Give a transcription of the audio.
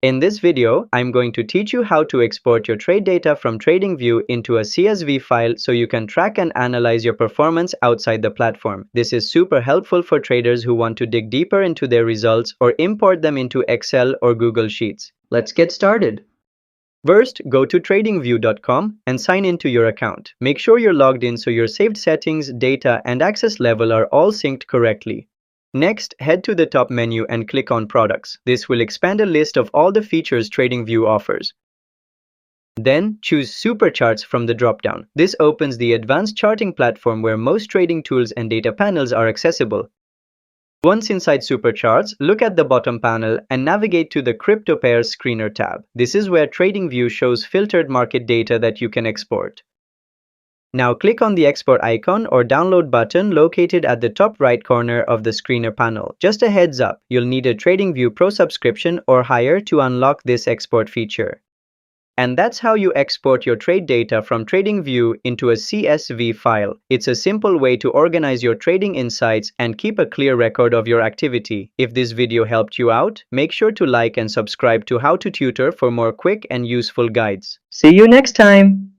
In this video, I'm going to teach you how to export your trade data from TradingView into a CSV file so you can track and analyze your performance outside the platform. This is super helpful for traders who want to dig deeper into their results or import them into Excel or Google Sheets. Let's get started. First, go to tradingview.com and sign into your account. Make sure you're logged in so your saved settings, data, and access level are all synced correctly. Next, head to the top menu and click on Products. This will expand a list of all the features TradingView offers. Then, choose Super Charts from the drop-down. This opens the advanced charting platform where most trading tools and data panels are accessible. Once inside Super Charts, look at the bottom panel and navigate to the Crypto Pairs Screener tab. This is where TradingView shows filtered market data that you can export. Now click on the export icon or download button located at the top right corner of the screener panel. Just a heads up, you'll need a TradingView Pro subscription or higher to unlock this export feature. And that's how you export your trade data from TradingView into a CSV file. It's a simple way to organize your trading insights and keep a clear record of your activity. If this video helped you out, make sure to like and subscribe to How to Tutor for more quick and useful guides. See you next time!